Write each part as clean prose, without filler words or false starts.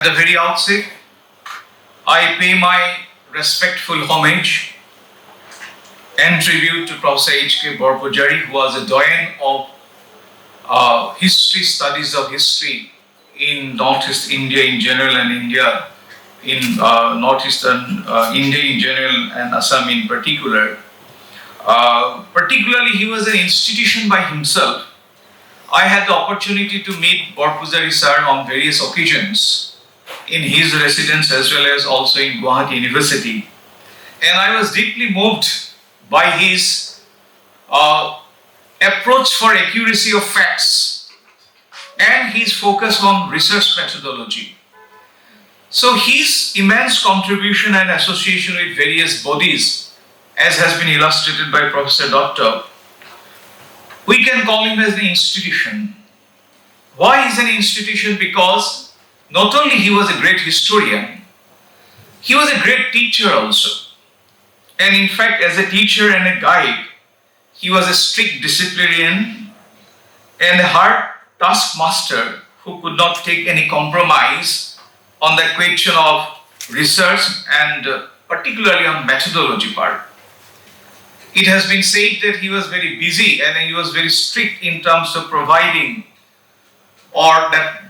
At the very outset, I pay my respectful homage and tribute to Professor H.K. Barpujari, who was a doyen of history, studies of history in Northeast India in general and India in Northeastern India in general and Assam in particular. Particularly, he was an institution by himself. I had the opportunity to meet Barpujari sir on various occasions in his residence as well as also in Gauhati University. And I was deeply moved by his approach for accuracy of facts and his focus on research methodology. So his immense contribution and association with various bodies, as has been illustrated by Professor Doctor, we can call him as the institution. Why is an institution? Because not only he was a great historian, he was a great teacher also. And in fact, as a teacher and a guide, he was a strict disciplinarian and a hard taskmaster who could not take any compromise on the question of research and particularly on methodology part. It has been said that he was very busy and he was very strict in terms of providing or that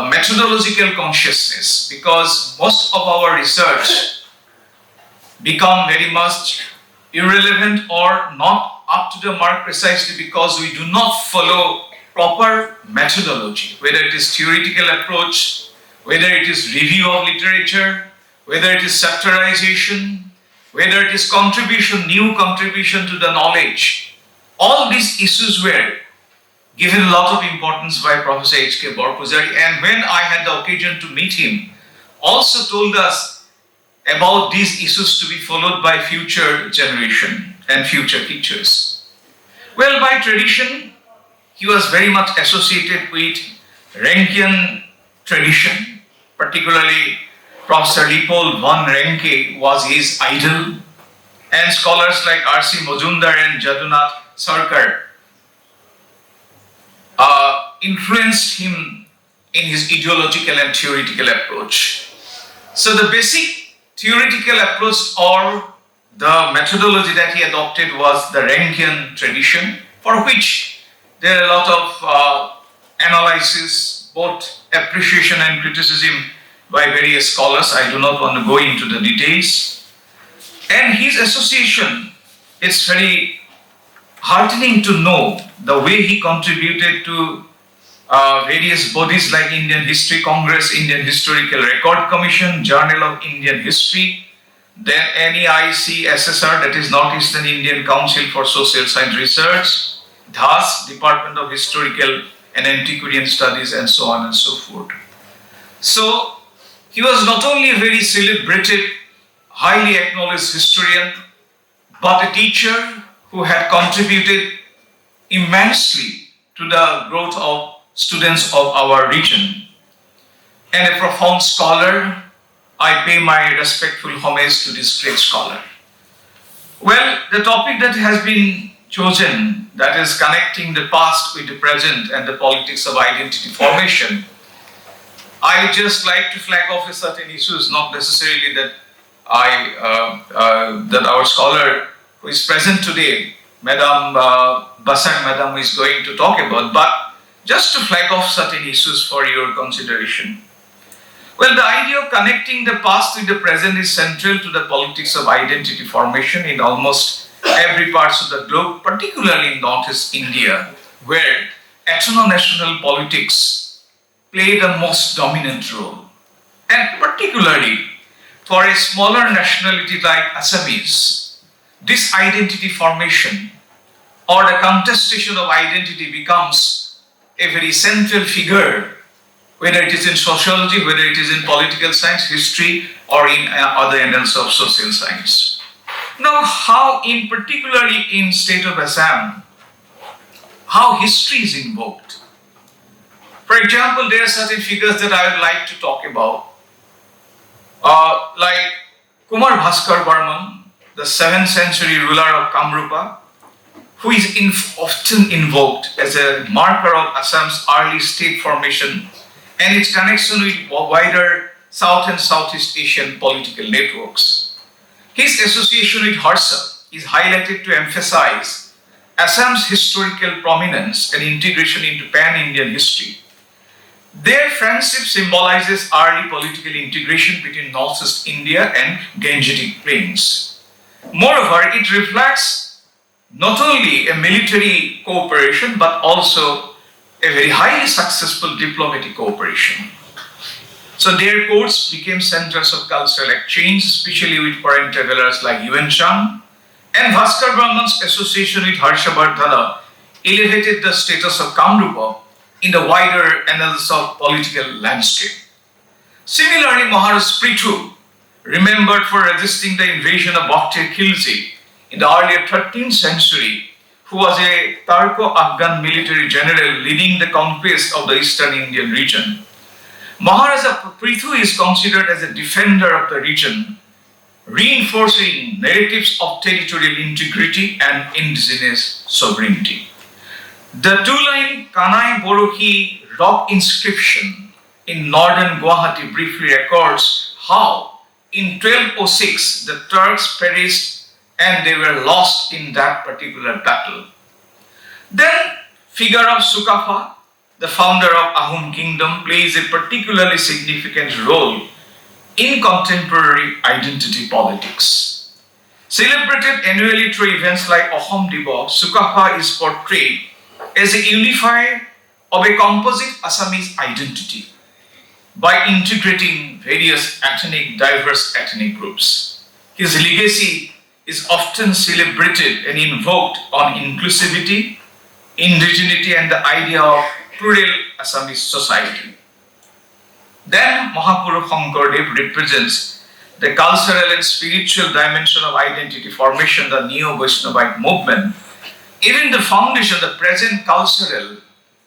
methodological consciousness, because most of our research become very much irrelevant or not up to the mark precisely because we do not follow proper methodology, whether it is theoretical approach, whether it is review of literature, whether it is sectorization, whether it is contribution, new contribution to the knowledge. All these issues were given a lot of importance by Professor H.K. Barpujari, and when I had the occasion to meet him, also told us about these issues to be followed by future generation and future teachers. Well, by tradition, he was very much associated with Rankian tradition, particularly Professor Leopold von Ranke was his idol, and scholars like R.C. Majumdar and Jadunath Sarkar influenced him in his ideological and theoretical approach. So the basic theoretical approach or the methodology that he adopted was the Rankian tradition, for which there are a lot of analysis, both appreciation and criticism by various scholars. I do not want to go into the details. And his association, it's very heartening to know the way he contributed to various bodies like Indian History Congress, Indian Historical Record Commission, Journal of Indian History, then NEIC SSR, that is Northeastern Indian Council for Social Science Research, DHAS, Department of Historical and Antiquarian Studies, and so on and so forth. So he was not only a very celebrated, highly acknowledged historian, but a teacher who had contributed immensely to the growth of students of our region. And a profound scholar, I pay my respectful homage to this great scholar. Well, the topic that has been chosen, that is connecting the past with the present and the politics of identity formation, I just like to flag off a certain issues, not necessarily that that our scholar who is present today, Madam Basak Madam, is going to talk about, but just to flag off certain issues for your consideration. Well, the idea of connecting the past with the present is central to the politics of identity formation in almost every part of the globe, particularly in Northeast India, where ethno-national politics play the most dominant role. And particularly for a smaller nationality like Assamese, this identity formation or the contestation of identity becomes a very central figure, whether it is in sociology, whether it is in political science, history, or in other annals of social science. Now, how in particularly in state of Assam, how history is invoked. For example, there are certain figures that I would like to talk about, like Kumar Bhaskar Varma, the 7th century ruler of Kamrupa, who is often invoked as a marker of Assam's early state formation and its connection with wider South and Southeast Asian political networks. His association with Harsha is highlighted to emphasize Assam's historical prominence and integration into pan-Indian history. Their friendship symbolizes early political integration between Northeast India and Gangetic Plains. Moreover, it reflects not only a military cooperation but also a very highly successful diplomatic cooperation. So their courts became centers of cultural exchange, especially with foreign travelers like Yuan Chang, and Bhaskar Varma's association with Harshavardhana elevated the status of Kamrupa in the wider annals of political landscape. Similarly, Maharaj Prithu, remembered for resisting the invasion of Bakhtir Khilji in the earlier 13th century, who was a Turco-Afghan military general leading the conquest of the eastern Indian region. Maharaja Prithu is considered as a defender of the region, reinforcing narratives of territorial integrity and indigenous sovereignty. The two-line Kanai Borohi rock inscription in northern Gauhati briefly records how in 1206 the Turks perished and they were lost in that particular battle. Then figure of Sukapha, the founder of Ahom kingdom, plays a particularly significant role in contemporary identity politics. Celebrated annually through events like Ahom Divas, Sukapha is portrayed as a unifier of a composite Assamese identity by integrating various diverse ethnic groups. His legacy is often celebrated and invoked on inclusivity, indigeneity, and the idea of plural Assamese society. Then Mahapurush Sankardeva represents the cultural and spiritual dimension of identity formation, the Neo-Vaishnavite movement. Even the foundation, the present cultural,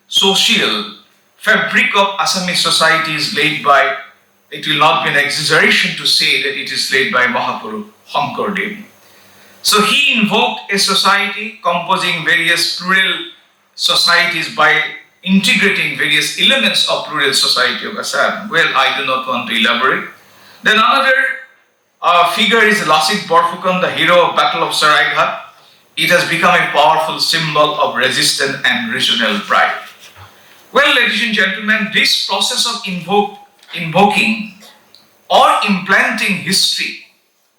social fabric of Assamese society is laid by, it will not be an exaggeration to say that it is laid by Mahapurush Sankardeva. So he invoked a society composing various plural societies by integrating various elements of plural society of Assam. Well, I do not want to elaborate. Then another figure is Lachit Borphukan, the hero of Battle of Saraighat. It has become a powerful symbol of resistance and regional pride. Well, ladies and gentlemen, this process of invoking or implanting history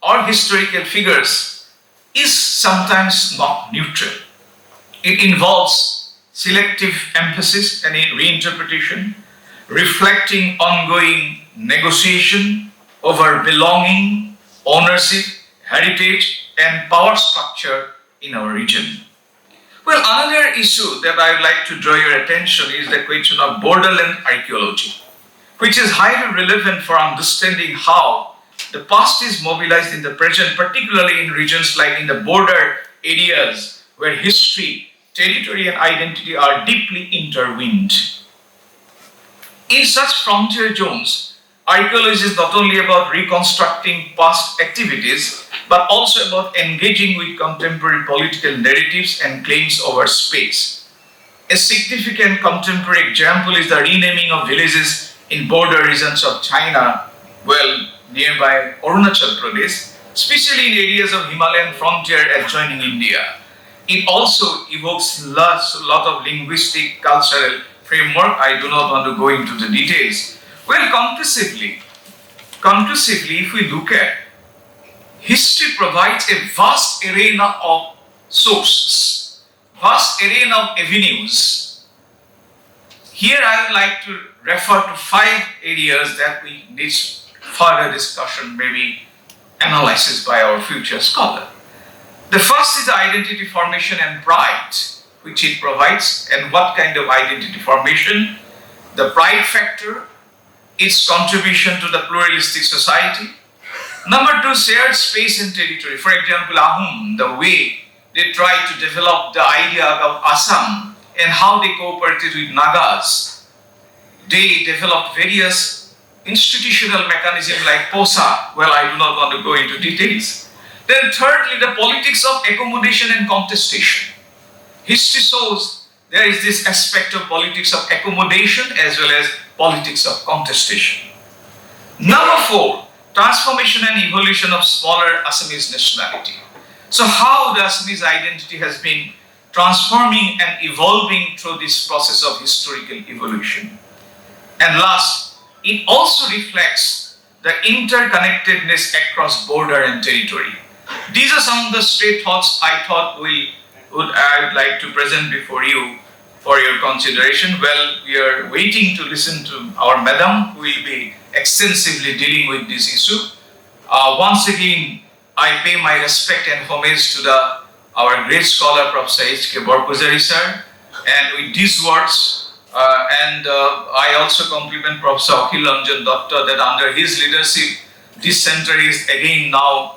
or historical figures is sometimes not neutral. It involves selective emphasis and reinterpretation, reflecting ongoing negotiation over belonging, ownership, heritage, and power structure in our region. Well, another issue that I would like to draw your attention is the question of borderland archaeology, which is highly relevant for understanding how the past is mobilized in the present, particularly in regions like in the border areas where history, territory, and identity are deeply intertwined. In such frontier zones, archaeology is not only about reconstructing past activities, but also about engaging with contemporary political narratives and claims over space. A significant contemporary example is the renaming of villages in border regions of China, nearby Arunachal Pradesh, especially in areas of Himalayan frontier adjoining India. It also evokes a lot of linguistic, cultural framework. I do not want to go into the details. Well, conclusively, if we look at history provides a vast arena of sources, vast arena of avenues. Here I would like to refer to 5 areas that we need further discussion, maybe analysis by our future scholar. The first is the identity formation and pride, which it provides, and what kind of identity formation, the pride factor, its contribution to the pluralistic society. Number 2, shared space and territory. For example, Ahom, the way they tried to develop the idea of Assam and how they cooperated with Nagas. They developed various institutional mechanisms like POSA. Well, I do not want to go into details. Then thirdly, the politics of accommodation and contestation. History shows there is this aspect of politics of accommodation as well as politics of contestation. Number 4, transformation and evolution of smaller Assamese nationality. So how the Assamese identity has been transforming and evolving through this process of historical evolution. And last, it also reflects the interconnectedness across border and territory. These are some of the straight thoughts I thought I would like to present before you for your consideration. Well, we are waiting to listen to our madam, who will be extensively dealing with this issue. Once again, I pay my respect and homage to our great scholar, Prof. Barpujari sir. And with these words, I also compliment Professor Akhil Ranjan Datta that under his leadership, this center is again now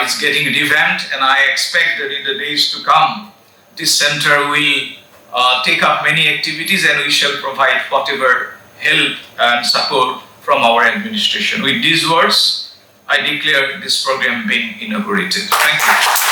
it's getting revamped, and I expect that in the days to come, this center will take up many activities, and we shall provide whatever help and support from our administration. With these words, I declare this program being inaugurated. Thank you.